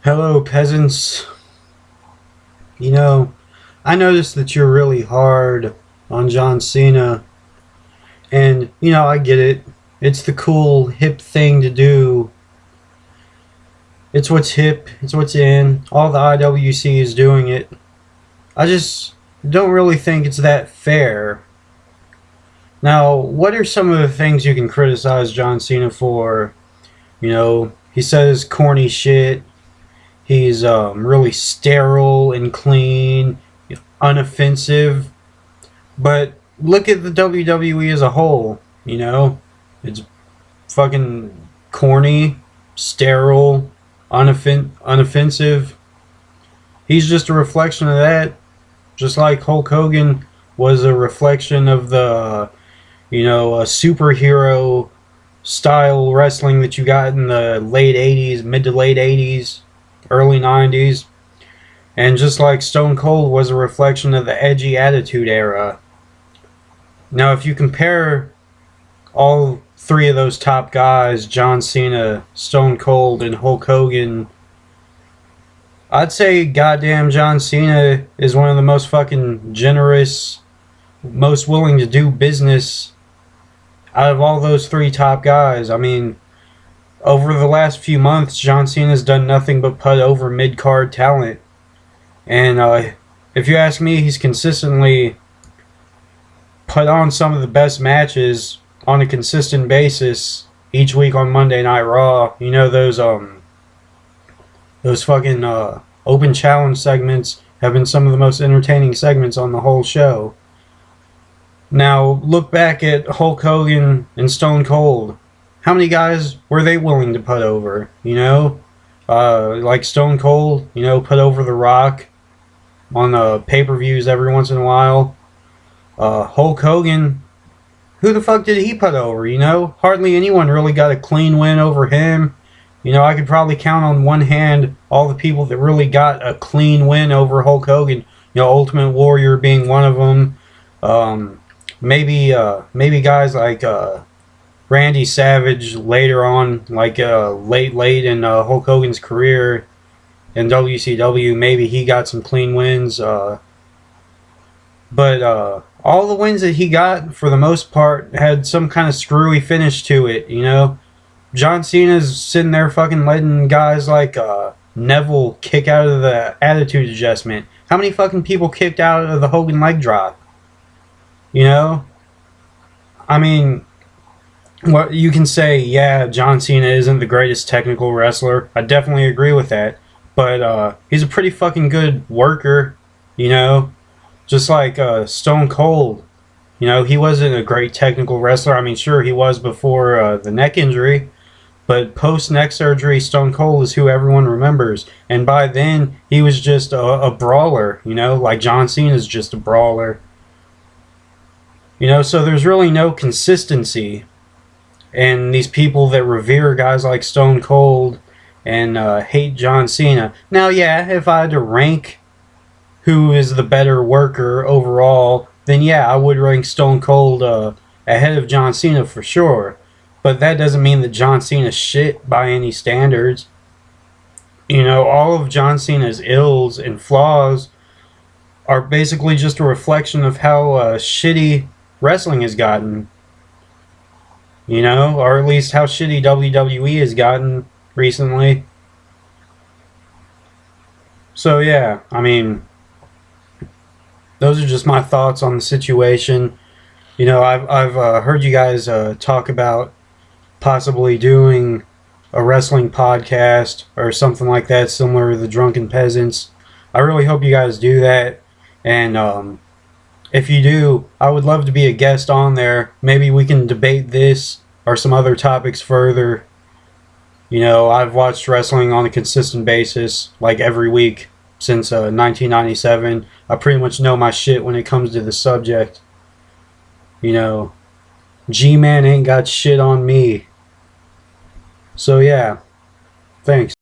Hello, peasants. You know, I noticed that you're really hard on John Cena, and I get it. It's the cool, hip thing to do. It's what's hip, it's what's in. All the IWC is doing it. I just don't really think it's that fair. Now, what are some of the things you can criticize John Cena for? He says corny shit. He's really sterile and clean, unoffensive. But look at the WWE as a whole. It's fucking corny, sterile, unoffensive. He's just a reflection of that. Just like Hulk Hogan was a reflection of the, a superhero style wrestling that you got in the late 80s, mid to late 80s, early 90s. And just like Stone Cold was a reflection of the edgy attitude era. Now, if you compare all three of those top guys, John Cena, Stone Cold, and Hulk Hogan, I'd say goddamn John Cena is one of the most fucking generous, most willing to do business out of all those three top guys. I mean, over the last few months, John Cena's done nothing but put over mid-card talent. And if you ask me, he's consistently put on some of the best matches on a consistent basis each week on Monday Night Raw. Those fucking open challenge segments have been some of the most entertaining segments on the whole show. Now, look back at Hulk Hogan and Stone Cold. How many guys were they willing to put over? Like Stone Cold, put over The Rock on pay-per-views every once in a while. Hulk Hogan, who the fuck did he put over? Hardly anyone really got a clean win over him. I could probably count on one hand all the people that really got a clean win over Hulk Hogan. Ultimate Warrior being one of them. Maybe guys like Randy Savage later on, like late in Hulk Hogan's career in WCW. Maybe he got some clean wins. But all the wins that he got, for the most part, had some kind of screwy finish to it, John Cena's sitting there fucking letting guys like Neville kick out of the attitude adjustment. How many fucking people kicked out of the Hogan leg drop? I mean, what you can say, yeah, John Cena isn't the greatest technical wrestler. I definitely agree with that. But he's a pretty fucking good worker, just like Stone Cold. He wasn't a great technical wrestler. I mean, sure, he was before the neck injury. But post-neck surgery, Stone Cold is who everyone remembers. And by then, he was just a brawler, like John Cena's just a brawler. So there's really no consistency. And these people that revere guys like Stone Cold and hate John Cena. Now, yeah, if I had to rank who is the better worker overall, then yeah, I would rank Stone Cold ahead of John Cena for sure. But that doesn't mean that John Cena's shit by any standards. All of John Cena's ills and flaws are basically just a reflection of how shitty wrestling has gotten. Or at least how shitty WWE has gotten recently. So yeah, I mean, those are just my thoughts on the situation. I've heard you guys talk about possibly doing a wrestling podcast or something like that, similar to the Drunken Peasants. I really hope you guys do that. And if you do, I would love to be a guest on there. Maybe we can debate this or some other topics further. I've watched wrestling on a consistent basis, like every week since 1997. I pretty much know my shit when it comes to the subject. G-Man ain't got shit on me. So yeah, thanks.